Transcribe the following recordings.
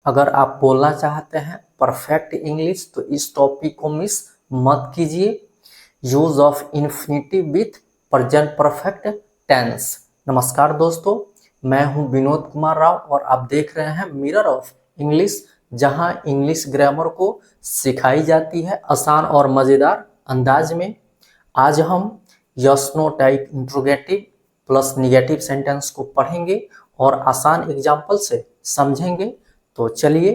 अगर आप बोलना चाहते हैं परफेक्ट इंग्लिश तो इस टॉपिक को मिस मत कीजिए। Use of infinitive with present perfect tense. नमस्कार दोस्तों, मैं हूं विनोद कुमार राव और आप देख रहे हैं मिरर ऑफ इंग्लिश, जहां इंग्लिश ग्रामर को सिखाई जाती है आसान और मज़ेदार अंदाज में। आज हम yes no type interrogative plus negative sentence को पढ़ेंगे और आसान एग्जाम्पल से समझेंगे। तो चलिए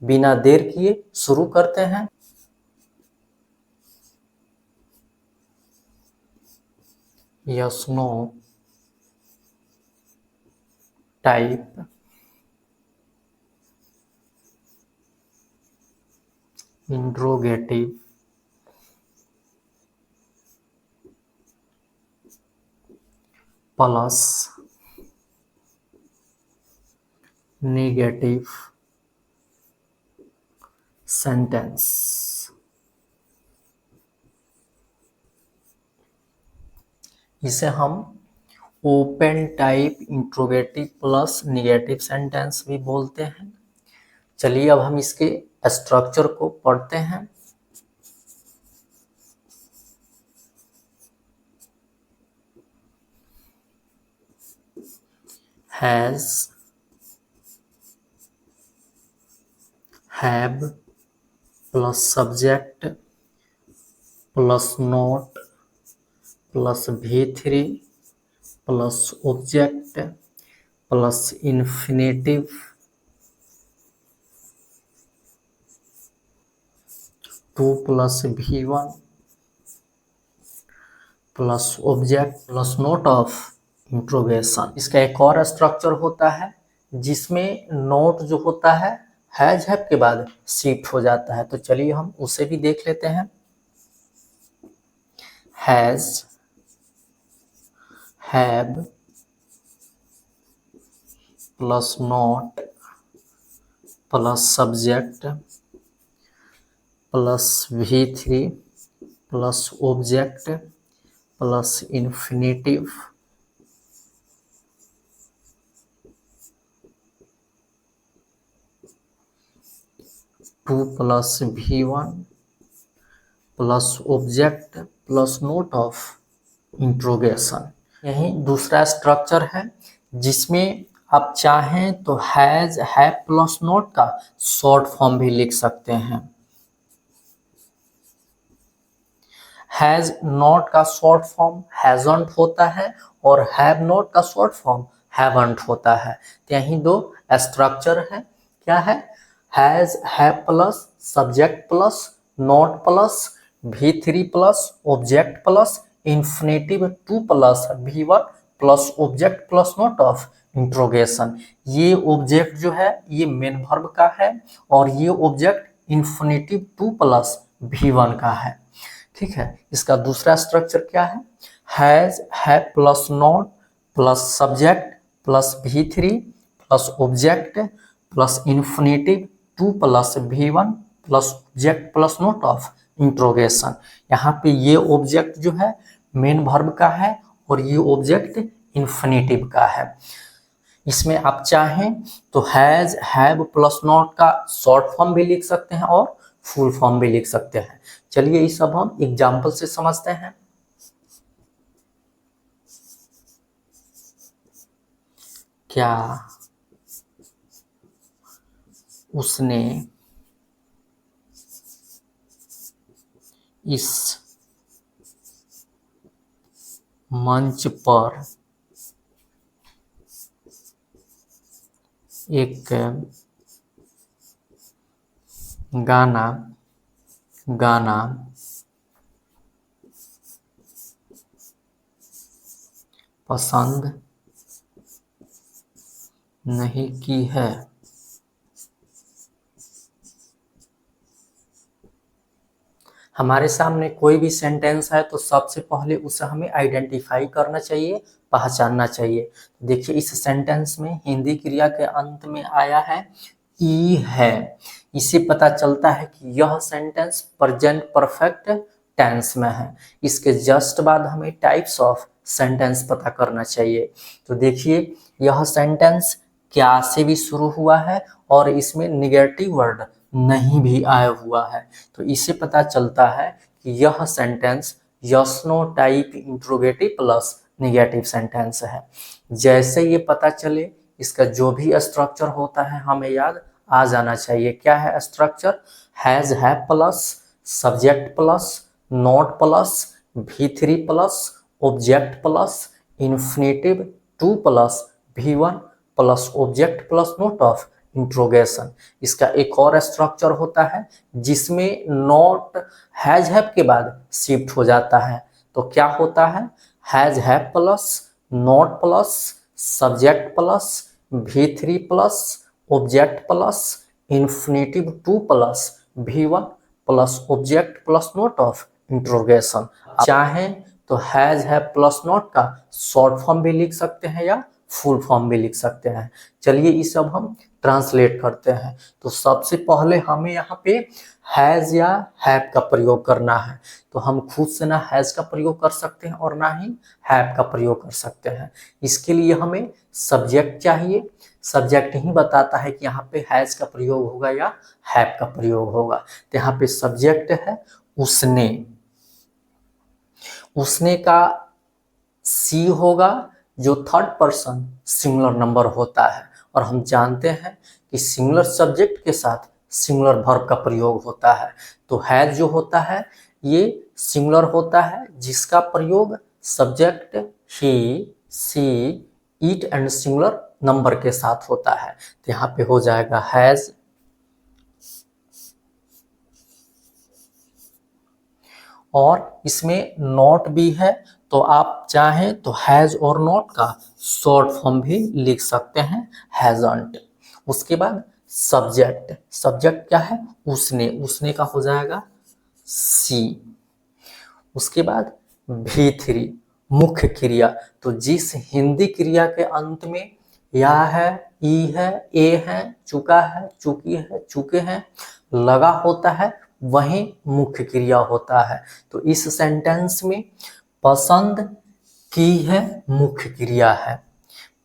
बिना देर किए शुरू करते हैं। Yes no type interrogative plus negative sentence. इसे हम open type interrogative plus negative sentence भी बोलते हैं। चलिए अब हम इसके स्ट्रक्चर को पढ़ते हैं। Has, have plus subject plus note plus V3 plus object plus infinitive two plus V1 plus object plus note of interrogation. इसका एक और स्ट्रक्चर होता है जिसमें नोट जो होता है हैज हैव के बाद शिफ्ट हो जाता है। तो चलिए हम उसे भी देख लेते हैं। Has, have plus note plus subject plus V3 plus object plus infinitive two plus V1 plus object plus note of interrogation. यही दूसरा स्ट्रक्चर है जिसमें आप चाहें तो हैज, हैव प्लस नोट का शॉर्ट फॉर्म भी लिख सकते हैं। हैज नॉट का शॉर्ट फॉर्म हैजंट होता है और हैव नॉट का शॉर्ट फॉर्म हैवंट होता है। तो यही दो स्ट्रक्चर है। क्या है? Has, have plus subject plus not plus V3 plus object plus infinitive two plus V1 plus object plus note of interrogation. ये ऑब्जेक्ट जो है ये मेन वर्ब का है और ये object infinitive two plus V1 का है। ठीक है। इसका दूसरा स्ट्रक्चर क्या है? Has, have plus not plus subject plus V3 plus object plus infinitive two plus V1 plus object plus note of interrogation. यहाँ पे ये ऑब्जेक्ट जो है मेन वर्ब का है और ये ऑब्जेक्ट इन्फिनेटिव का है। इसमें आप चाहें तो हैज, हैव प्लस नॉट का शॉर्ट फॉर्म भी लिख सकते हैं और फुल फॉर्म भी लिख सकते हैं। चलिए ये सब हम एग्जाम्पल से समझते हैं। क्या उसने इस मंच पर एक गाना पसंद नहीं की है? हमारे सामने कोई भी सेंटेंस है तो सबसे पहले उसे हमें आइडेंटिफाई करना चाहिए, पहचानना चाहिए। देखिए इस सेंटेंस में हिंदी क्रिया के अंत में आया है ई है। इससे पता चलता है कि यह सेंटेंस प्रेजेंट परफेक्ट टेंस में है। इसके जस्ट बाद हमें टाइप्स ऑफ सेंटेंस पता करना चाहिए। तो देखिए यह सेंटेंस क्या से भी शुरू हुआ है और इसमें निगेटिव वर्ड नहीं भी आया हुआ है, तो इससे पता चलता है कि यह sentence yes no type interrogative plus negative sentence है। जैसे ये पता चले, इसका जो भी स्ट्रक्चर होता है हमें याद आ जाना चाहिए। क्या है structure? Has have plus subject plus not plus V3 plus object plus infinitive two plus V1 plus object plus note of interrogation. इसका एक और स्ट्रक्चर होता है जिसमें नॉट हैज हैव के बाद शिफ्ट हो जाता है। तो क्या होता है? Has have plus not plus subject plus V3 plus object plus infinitive two plus V1 plus object plus note of interrogation. चाहें तो हैज हैव प्लस नॉट का शॉर्ट फॉर्म भी लिख सकते हैं या फुल फॉर्म भी लिख सकते हैं। चलिए इस सब हम ट्रांसलेट करते हैं। तो सबसे पहले हमें यहाँ पे हैज या हैव का प्रयोग करना है। तो हम खुद से ना हैज का प्रयोग कर सकते हैं और ना ही हैव का प्रयोग कर सकते हैं। इसके लिए हमें सब्जेक्ट चाहिए। सब्जेक्ट ही बताता है कि यहाँ पे हैज का प्रयोग होगा या हैव का प्रयोग होगा। तो यहाँ पे सब्जेक्ट है उसने। उसने का सी होगा जो थर्ड पर्सन सिंगुलर नंबर होता है, और हम जानते हैं कि सिंगुलर सब्जेक्ट के साथ सिंगुलर वर्ब का प्रयोग होता है। तो हैज जो होता है ये सिंगुलर होता है जिसका प्रयोग subject he, she, it and singular number के साथ होता है। तो यहाँ पे हो जाएगा हैज, और इसमें नॉट भी है, तो आप चाहें तो हैज और नॉट का शॉर्ट फॉर्म भी लिख सकते हैं, हैजंट। उसके बाद सब्जेक्ट, सब्जेक्ट क्या है? उसने, उसने का हो जाएगा सी। उसके बाद V3 मुख्य क्रिया, तो जिस हिंदी क्रिया के अंत में या है, ई है, ए है, चुका है, चुकी है, चुके हैं लगा होता है, वही मुख्य क्रिया होता है। तो इस सेंटेंस में पसंद की है मुख्य क्रिया है।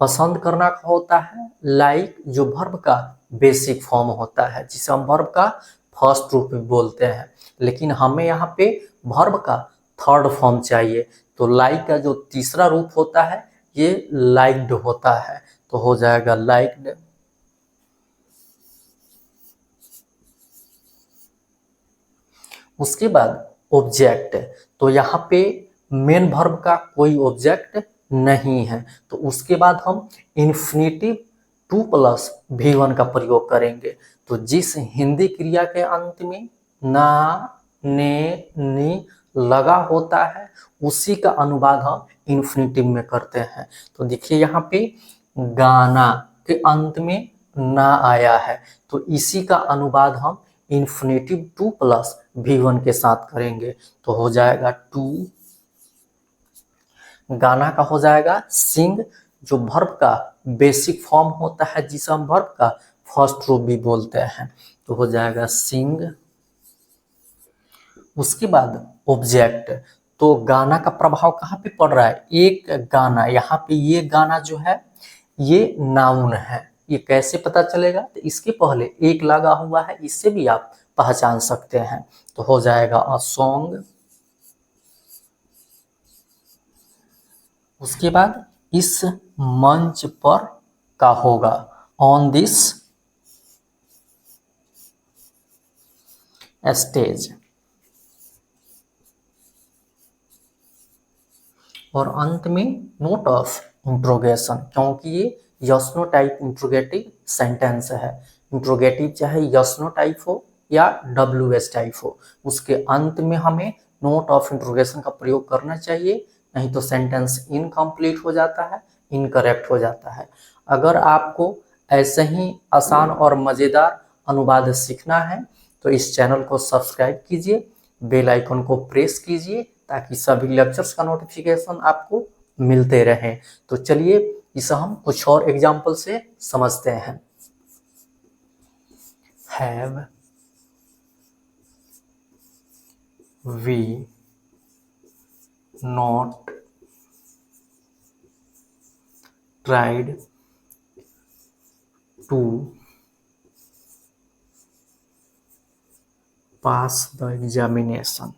पसंद करना का होता है लाइक, जो वर्ब का बेसिक फॉर्म होता है जिसे हम वर्ब का फर्स्ट रूप में बोलते हैं, लेकिन हमें यहाँ पे वर्ब का थर्ड फॉर्म चाहिए। तो लाइक का जो तीसरा रूप होता है ये लाइक्ड होता है, तो हो जाएगा लाइक्ड। उसके बाद ऑब्जेक्ट, तो यहाँ पे मेन वर्ब का कोई ऑब्जेक्ट नहीं है, तो उसके बाद हम इन्फिनेटिव टू प्लस V1 का प्रयोग करेंगे। तो जिस हिंदी क्रिया के अंत में ना, ने, नी लगा होता है उसी का अनुवाद हम इन्फिनेटिव में करते हैं। तो देखिए यहाँ पे गाना के अंत में ना आया है, तो इसी का अनुवाद हम इन्फिनेटिव टू प्लस V1 के साथ करेंगे। तो हो जाएगा टू। गाना का हो जाएगा सिंग, जो वर्ब का बेसिक फॉर्म होता है जिसे हम वर्ब का फर्स्ट रूप भी बोलते हैं, तो हो जाएगा सिंग। उसके बाद ऑब्जेक्ट, तो गाना का प्रभाव कहाँ पे पड़ रहा है? एक गाना, यहाँ पे ये गाना जो है ये नाउन है। ये कैसे पता चलेगा? तो इसके पहले एक लगा हुआ है, इससे भी आप पहचान सकते हैं। तो हो जाएगा अ सॉन्ग। उसके बाद इस मंच पर का होगा ऑन दिस स्टेज, और अंत में नोट ऑफ इंट्रोगेशन, क्योंकि ये yes no type interrogative sentence है। इंट्रोगेटिव चाहे यस नो टाइप हो या WS टाइप हो, उसके अंत में हमें नोट ऑफ इंट्रोगेशन का प्रयोग करना चाहिए, नहीं तो सेंटेंस इनकम्प्लीट हो जाता है, इनकरेक्ट हो जाता है। अगर आपको ऐसे ही आसान और मज़ेदार अनुवाद सीखना है तो इस चैनल को सब्सक्राइब कीजिए, बेल आइकन को प्रेस कीजिए ताकि सभी लेक्चर्स का नोटिफिकेशन आपको मिलते रहें। तो चलिए इसे हम कुछ और एग्जाम्पल से समझते हैं। Have we not tried to pass the examination.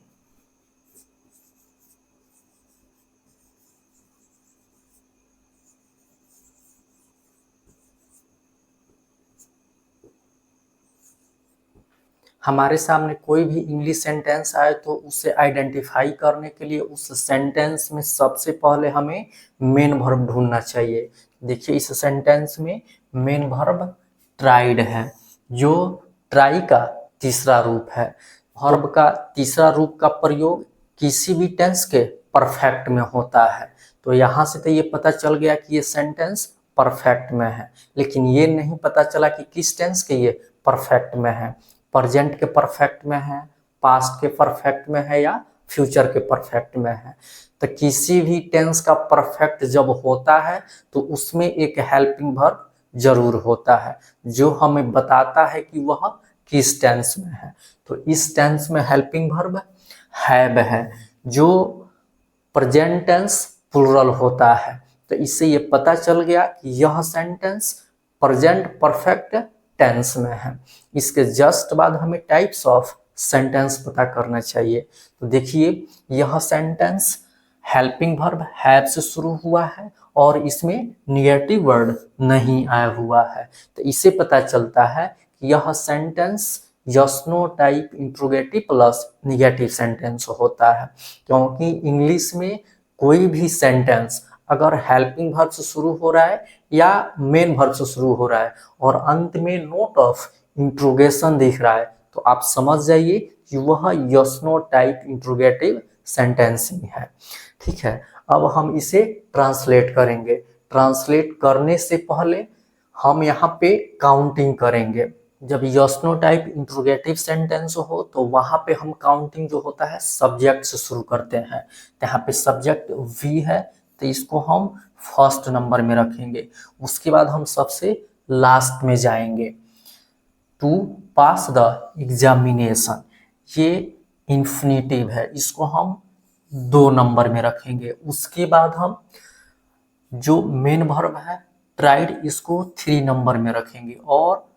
हमारे सामने कोई भी इंग्लिश सेंटेंस आए तो उसे आइडेंटिफाई करने के लिए उस सेंटेंस में सबसे पहले हमें मेन वर्ब ढूंढना चाहिए। देखिए इस सेंटेंस में मेन वर्ब ट्राइड है, जो ट्राई का तीसरा रूप है। वर्ब का तीसरा रूप का प्रयोग किसी भी टेंस के परफेक्ट में होता है। तो यहाँ से तो ये पता चल गया कि ये सेंटेंस परफेक्ट में है, लेकिन ये नहीं पता चला कि किस टेंस के ये परफेक्ट में है। प्रेजेंट के परफेक्ट में है, पास्ट के परफेक्ट में है या फ्यूचर के परफेक्ट में है। तो किसी भी टेंस का परफेक्ट जब होता है तो उसमें एक हेल्पिंग वर्ब जरूर होता है, जो हमें बताता है कि वह किस टेंस में है। तो इस टेंस में हेल्पिंग वर्ब हैव है, जो प्रेजेंट टेंस प्लूरल होता है। तो इससे ये पता चल गया कि यह सेंटेंस प्रेजेंट परफेक्ट टेंस में है। इसके जस्ट बाद हमें टाइप्स ऑफ सेंटेंस पता करना चाहिए। तो देखिए यह सेंटेंस हेल्पिंग वर्ब हैव से शुरू हुआ है और इसमें निगेटिव वर्ड नहीं आया हुआ है। तो इससे पता चलता है कि यह sentence yes no type interrogative plus negative sentence होता है, क्योंकि इंग्लिश में कोई भी सेंटेंस अगर हेल्पिंग वर्ब से शुरू हो रहा है या मेन वर्ब से शुरू हो रहा है और अंत में नोट ऑफ इंट्रोगेशन दिख रहा है, तो आप समझ जाइए कि वह yes no type interrogative sentence ही है। ठीक है, अब हम इसे ट्रांसलेट करेंगे। ट्रांसलेट करने से पहले हम यहाँ पे काउंटिंग करेंगे। जब yes no type interrogative sentence हो तो वहां पे हम काउंटिंग जो होता है सब्जेक्ट से शुरू करते हैं। तो यहाँ पे सब्जेक्ट वी है, तो इसको हम फर्स्ट नंबर में रखेंगे। उसके बाद हम सबसे लास्ट में जाएंगे। टू पास द एग्जामिनेशन, ये इंफिनिटिव है, इसको हम 2 नंबर में रखेंगे। उसके बाद हम जो मेन वर्ब है ट्राइड, इसको 3 नंबर में रखेंगे और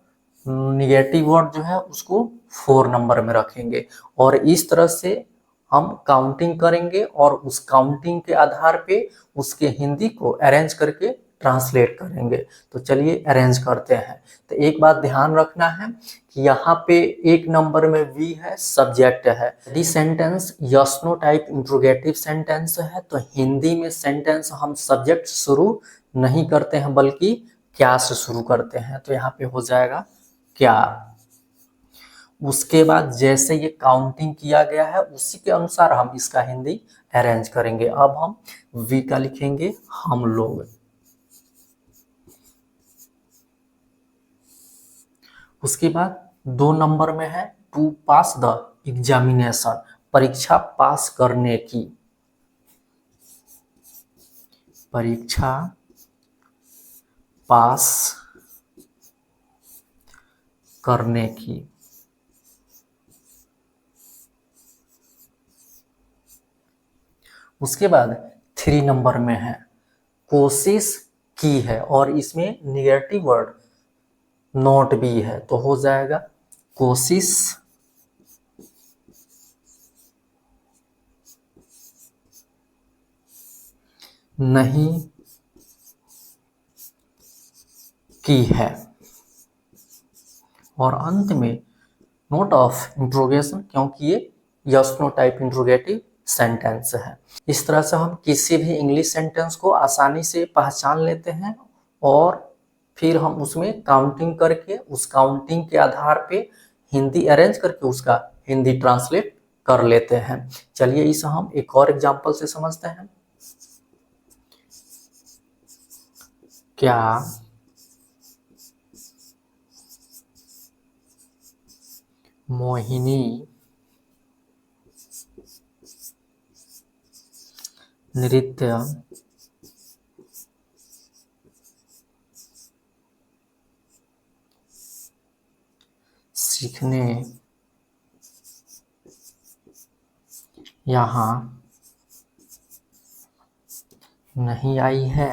निगेटिव वर्ड जो है उसको 4 नंबर में रखेंगे। और इस तरह से हम काउंटिंग करेंगे और उस काउंटिंग के आधार पे उसके हिंदी को अरेंज करके ट्रांसलेट करेंगे। तो चलिए अरेंज करते हैं। तो एक बात ध्यान रखना है कि यहाँ पे 1 नंबर में वी है, सब्जेक्ट है। यदि sentence yes no type interrogative sentence है तो हिंदी में सेंटेंस हम सब्जेक्ट से शुरू नहीं करते हैं बल्कि क्या से शुरू करते हैं। तो यहाँ पे हो जाएगा क्या। उसके बाद जैसे ये काउंटिंग किया गया है उसी के अनुसार हम इसका हिंदी अरेंज करेंगे। अब हम वी का लिखेंगे हम लोग। उसके बाद 2 नंबर में है टू पास द एग्जामिनेशन, परीक्षा पास करने की। परीक्षा पास करने की। उसके बाद 3 नंबर में है कोशिश की है और इसमें निगेटिव वर्ड नॉट भी है, तो हो जाएगा कोशिश नहीं की है। और अंत में नोट ऑफ इंट्रोगेशन, क्योंकि ये yes no type interrogative sentence है। इस तरह से हम किसी भी इंग्लिश सेंटेंस को आसानी से पहचान लेते हैं और फिर हम उसमें काउंटिंग करके उस काउंटिंग के आधार पे हिंदी अरेंज करके उसका हिंदी ट्रांसलेट कर लेते हैं। चलिए इसे हम एक और एग्जांपल से समझते हैं। क्या मोहिनी नृत्य सीखने यहाँ नहीं आई है?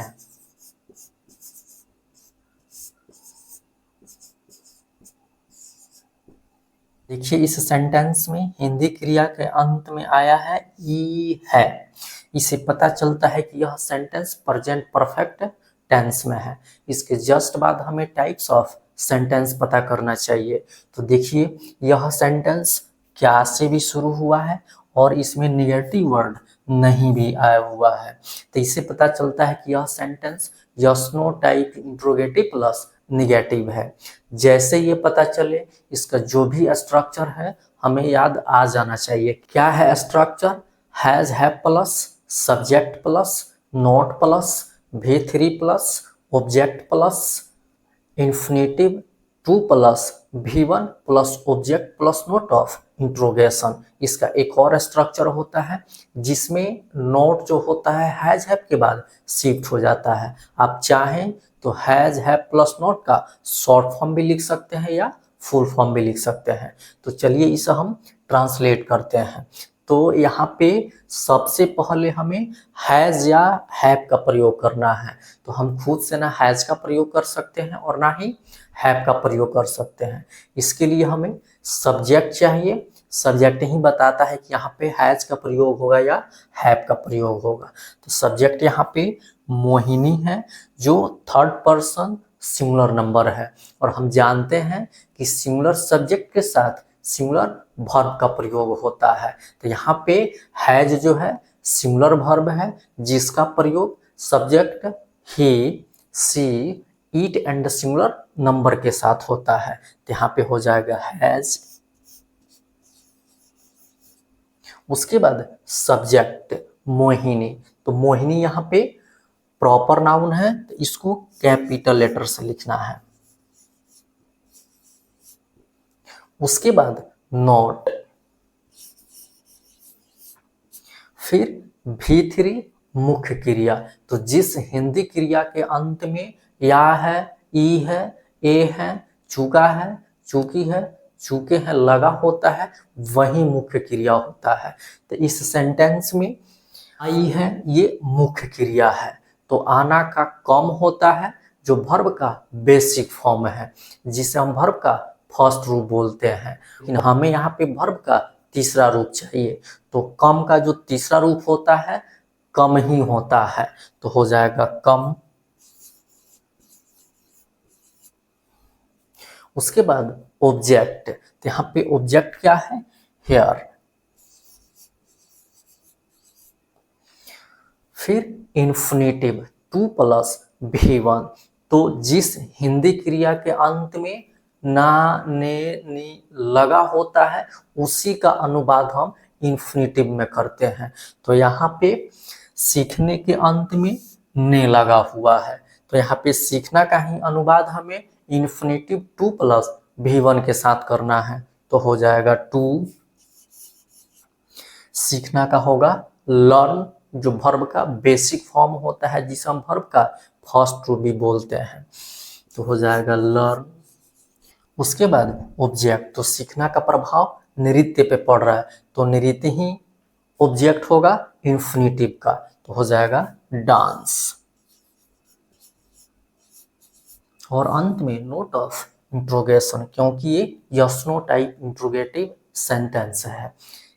देखिए इस सेंटेंस में हिंदी क्रिया के अंत में आया है ई है। इससे पता चलता है कि यह सेंटेंस प्रेजेंट परफेक्ट टेंस में है। इसके जस्ट बाद हमें टाइप्स ऑफ सेंटेंस पता करना चाहिए। तो देखिए यह सेंटेंस क्या से भी शुरू हुआ है और इसमें निगेटिव वर्ड नहीं भी आया हुआ है। तो इससे पता चलता है कि यह sentence yes no type interrogative plus negative है। जैसे ये पता चले इसका जो भी स्ट्रक्चर है हमें याद आ जाना चाहिए। क्या है structure? Has have plus subject plus note plus V3 plus object plus infinitive 2 plus V1 plus object plus note of interrogation. इसका एक और स्ट्रक्चर होता है जिसमें नोट जो होता है हैज हैव के बाद शिफ्ट हो जाता है। आप चाहें तो हैज हैव प्लस नोट का शॉर्ट फॉर्म भी लिख सकते हैं या फुल फॉर्म भी लिख सकते हैं। तो चलिए इसे हम ट्रांसलेट करते हैं। तो यहाँ पे सबसे पहले हमें हैज या हैव का प्रयोग करना है। तो हम खुद से ना हैज का प्रयोग कर सकते हैं और ना ही हैव का प्रयोग कर सकते हैं। इसके लिए हमें सब्जेक्ट चाहिए। सब्जेक्ट ही बताता है कि यहाँ पे हैज का प्रयोग होगा या हैव का प्रयोग होगा। तो सब्जेक्ट यहाँ पे मोहिनी है जो थर्ड पर्सन सिंगुलर नंबर है और हम जानते हैं कि सिंगुलर सब्जेक्ट के साथ सिंगुलर वर्ब का प्रयोग होता है। तो यहाँ पे हैज जो है सिंगुलर वर्ब है जिसका प्रयोग subject he, she, it and singular number के साथ होता है। तो यहाँ पे हो जाएगा हैज। उसके बाद सब्जेक्ट मोहिनी। तो मोहिनी यहाँ पे प्रॉपर नाउन है तो इसको कैपिटल लेटर से लिखना है। उसके बाद नोट, फिर V3 मुख्य क्रिया। तो जिस हिंदी क्रिया के अंत में या है, ई है, ए है, चुका है, चूकी है, चूके हैं लगा होता है वही मुख्य क्रिया होता है। तो इस सेंटेंस में आई है ये मुख्य क्रिया है। तो आना का कम होता है जो वर्ब का बेसिक फॉर्म है जिसे हम वर्ब का फर्स्ट रूप बोलते हैं। लेकिन हमें यहाँ पे वर्ब का तीसरा रूप चाहिए। तो कम का जो तीसरा रूप होता है कम ही होता है तो हो जाएगा कम। उसके बाद ऑब्जेक्ट। तो यहाँ पे ऑब्जेक्ट क्या है? हेयर। फिर इन्फिनिटिव 2 प्लस V1। तो जिस हिंदी क्रिया के अंत में ना, ने, नी लगा होता है उसी का अनुवाद हम इन्फिनिटिव में करते हैं। तो यहाँ पे सीखने के अंत में ने लगा हुआ है तो यहाँ पे सीखना का ही अनुवाद हमें इन्फिनिटिव 2 प्लस V1 के साथ करना है। तो हो जाएगा 2। सीखना का होगा लर्न जो वर्ब का बेसिक फॉर्म होता है जिसे हम वर्ब का फर्स्ट रूप भी बोलते हैं। तो हो जाएगा लर्न। उसके बाद ऑब्जेक्ट। तो सीखना का प्रभाव नृत्य पे पड़ रहा है तो नृत्य ही ऑब्जेक्ट होगा इन्फिनिटिव का। तो हो जाएगा डांस। और अंत में नोट ऑफ इंट्रोगेशन क्योंकि ये yes no type interrogative sentence है।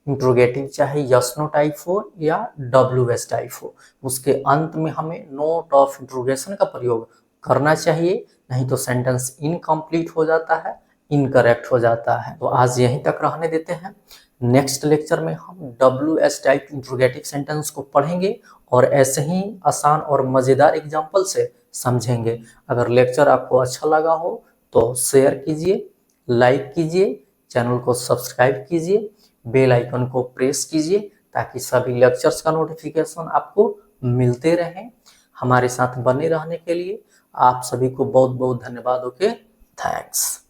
इंट्रोगेटिव चाहे यस नो टाइप हो या WS टाइप हो उसके अंत में हमें नोट ऑफ इंट्रोगेशन का प्रयोग करना चाहिए नहीं तो सेंटेंस इनकम्प्लीट हो जाता है, इनकरेक्ट हो जाता है। तो आज यहीं तक रहने देते हैं। नेक्स्ट लेक्चर में हम WS टाइप इंट्रोगेटिव सेंटेंस को पढ़ेंगे और ऐसे ही आसान और मज़ेदार एग्जाम्पल से समझेंगे। अगर लेक्चर आपको अच्छा लगा हो तो शेयर कीजिए, लाइक कीजिए, चैनल को सब्सक्राइब कीजिए, बेल आइकन को प्रेस कीजिए ताकि सभी लेक्चर्स का नोटिफिकेशन आपको मिलते रहें। हमारे साथ बने रहने के लिए आप सभी को बहुत बहुत धन्यवाद। Okay, thanks.